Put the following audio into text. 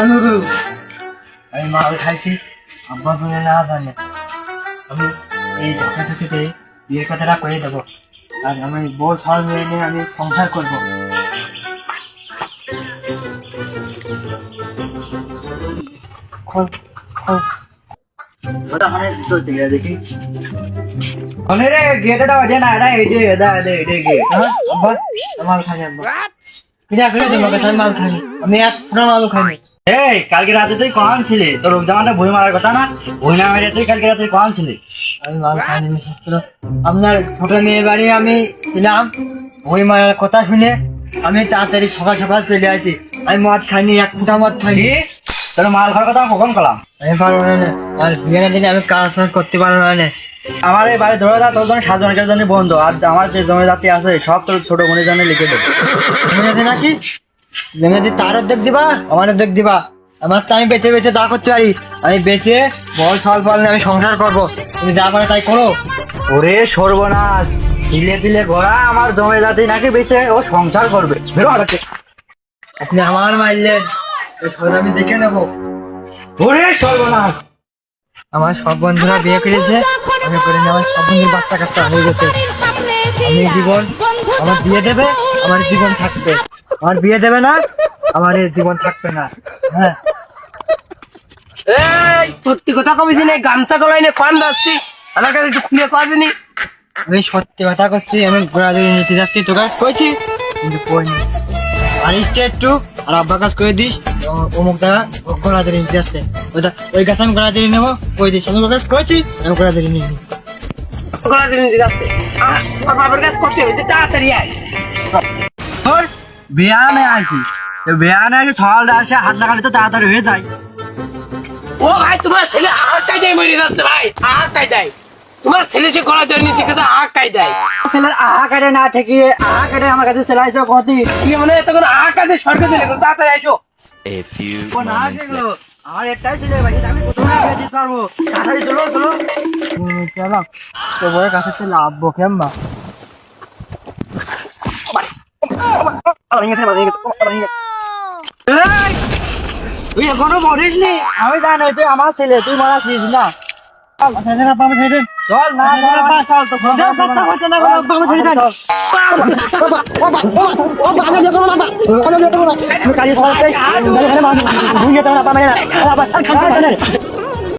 আমি মাল খাইছি, আব্বা বলে না জানে। আমি এই ঝাঁকাঝাঁকিতে বিয়ের কথাটা করে দেবো, আর আমি বউ ছাড় মেয়ে নিয়ে আমি সংসার করবো। দেখি রে গেটটা ওঠে না, এটা এটে এদা এদে এটে গে আব্বা মাল খাই আব্বা কিনা করে দেবো আমি মাল খাইনি, আমি এক পুরো মাল খাইনি। এই কালকে রাতে তুই কখন ছিলি? তোর রোজামানটা বই মারার কথা না, বই না মেরে তুই কালকে রাতে কখন ছিলি? আমি মাল খাইনি। আপনার ছোট মেয়ে বাড়ি আমি ছিলাম, বই মারার কথা শুনে আমি তাড়াতাড়ি সকাল সকাল চলে আসি। আমি মদ খাইনি, এক ফুটা মদ খাইনি। তোর মাল খাওয়ার কথা কখন করলাম? আমি পারবো না, আর বিয়ের দিনে আমি কাজ করতে পারবো না। আমার এই বাড়ি ধরে তোর জন্য 7 জনের জন্য বন্ধ, আর আমার যে জমি জাতি আছে সব তোর ছোট বোনের জন্য লিখে দেবো। জমি নাকি জমি জাতি তার অর্ধেক দিবা, আমার অর্ধেক দিবা। আমার তো আমি বেঁচে বেঁচে যা করতে পারি আমি বেঁচে বল সল ফল নিয়ে আমি সংসার করবো, তুমি যা করে তাই করো। ওরে সর্বনাশ, দিলে দিলে ঘোড়া আমার জমি জাতি নাকি বেঁচে ও সংসার করবে। আপনি আমার মারলেন, আমি দেখে নেবো। ওরে সর্বনাশ, আমার সব বন্ধুরা বিয়ে করেছে, আমি করে আমার সব বন্ধু বাচ্চা কাচ্চা হয়ে গেছে। আমি জীবন আমার বিয়ে দেবে, আমার জীবন থাকবে। আমার বিয়ে দেবে না, আমার এই জীবন থাকবে না। হ্যাঁ এই সত্যি কথা কমিছি না, গামছা গলায় নিয়ে ফান যাচ্ছি, আমার কাছে একটু খুলে পাওয়া আমি সত্যি কথা করছি, আমি ঘোরাঘুরি নিতে যাচ্ছি, তোর কাজ করেছি কিন্তু করিনি। আর একটু আর আব্বার কাজ করে দিস, অমুক দ্বারা ঘোরাঘুরি নিতে যাচ্ছে, ওই গাছ আমি ঘোরাঘুরি নেবো, ওই দিস আমি কাজ করেছি, আমি ঘোরাঘুরি নিয়ে নিই। যাচ্ছে বাবার কাছে করতে হবে, তাড়াতাড়ি আয়। তোর বিয়ানে আইছি, বিয়ানে আগে সকালটা আসে হাত লাগালে তো তাড়াতাড়ি হয়ে যায়। ও ভাই, তোমার ছেলে আঁকাই দেয় মরে যাচ্ছে ভাই, আঁকাই দেয়। তোমার ছেলে সে গলা ধরে নিতে কিন্তু আঁকাই দেয়। ছেলের আহা কাটে না ঠেকিয়ে আহা কাটে আমার কাছে সেলাইছে কতি মনে হয় তখন আঁকা দিয়ে সরকার ছেলে, তাড়াতাড়ি আসো। A few moments later. আমার একটাই ছেলে ভাই, আমি কোথাও না দিতে পারবো। তাড়াতাড়ি চলো চলো চলো, তো বড় কাছে তো লাভবো কেমবা। তুই এখনো মরিস নি, আমি জানি তুই আমার ছেলে, তুই মারাছিস না। চল না চল তো কালী